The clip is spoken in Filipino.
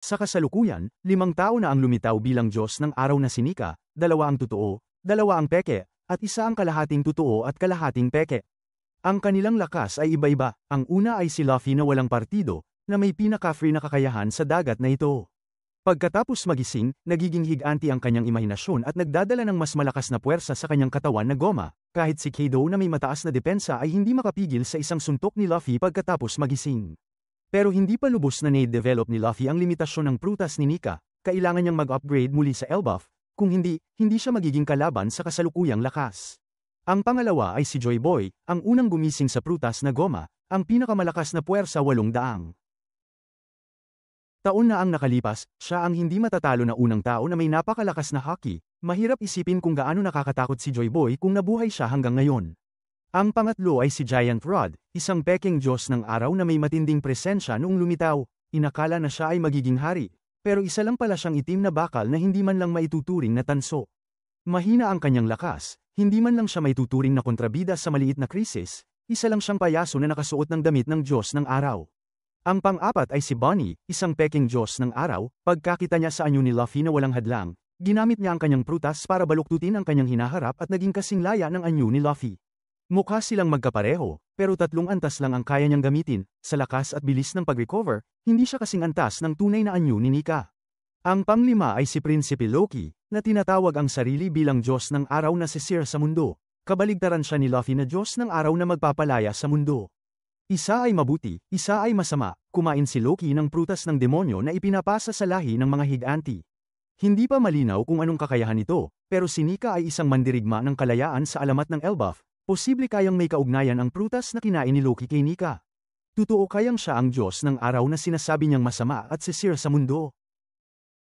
Sa kasalukuyan, 5 tao na ang lumitaw bilang Diyos ng araw na si Nika, 2 ang totoo, 2 ang peke, at 1 ang kalahating totoo at kalahating peke. Ang kanilang lakas ay iba-iba. Ang una ay si Luffy na walang partido, na may pinaka-free na kakayahan sa dagat na ito. Pagkatapos magising, nagiging higanti ang kanyang imahinasyon at nagdadala ng mas malakas na puwersa sa kanyang katawan na goma, kahit si Kaido na may mataas na depensa ay hindi makapigil sa isang suntok ni Luffy pagkatapos magising. Pero hindi pa lubos na na-develop ni Luffy ang limitasyon ng prutas ni Nika, kailangan niyang mag-upgrade muli sa Elbaf, kung hindi siya magiging kalaban sa kasalukuyang lakas. Ang pangalawa ay si Joy Boy, ang unang gumising sa prutas na goma, ang pinakamalakas na puwersa 800. Taon na ang nakalipas, siya ang hindi matatalo na unang tao na may napakalakas na haki. Mahirap isipin kung gaano nakakatakot si Joy Boy kung nabuhay siya hanggang ngayon. Ang pangatlo ay si Giant Rod, isang pekeng Diyos ng araw na may matinding presensya noong lumitaw. Inakala na siya ay magiging hari, pero isa lang pala siyang itim na bakal na hindi man lang maituturing na tanso. Mahina ang kanyang lakas, hindi man lang siya maituturing na kontrabida sa maliit na krisis, isa lang siyang payaso na nakasuot ng damit ng Diyos ng araw. Ang pang-apat ay si Bonnie, isang pekeng Diyos ng araw. Pagkakita niya sa anyo ni Luffy na walang hadlang, ginamit niya ang kanyang prutas para baluktutin ang kanyang hinaharap at naging kasing laya ng anyo ni Luffy. Mukha silang magkapareho, pero 3 antas lang ang kaya niyang gamitin. Sa lakas at bilis ng pag-recover, hindi siya kasing antas ng tunay na anyo ni Nika. Ang panglima ay si Prinsipe Loki, na tinatawag ang sarili bilang Diyos ng araw na si Seer sa mundo. Kabaligtaran siya ni Luffy na Diyos ng araw na magpapalaya sa mundo. Isa ay mabuti, isa ay masama. Kumain si Loki ng prutas ng demonyo na ipinapasa sa lahi ng mga higanti. Hindi pa malinaw kung anong kakayahan nito, pero si Nika ay isang mandirigma ng kalayaan sa alamat ng Elbaf. Posible kayang may kaugnayan ang prutas na kinain ni Loki kay Nika. Totoo kayang siya ang Diyos ng araw na sinasabi niyang masama at si Seer sa mundo.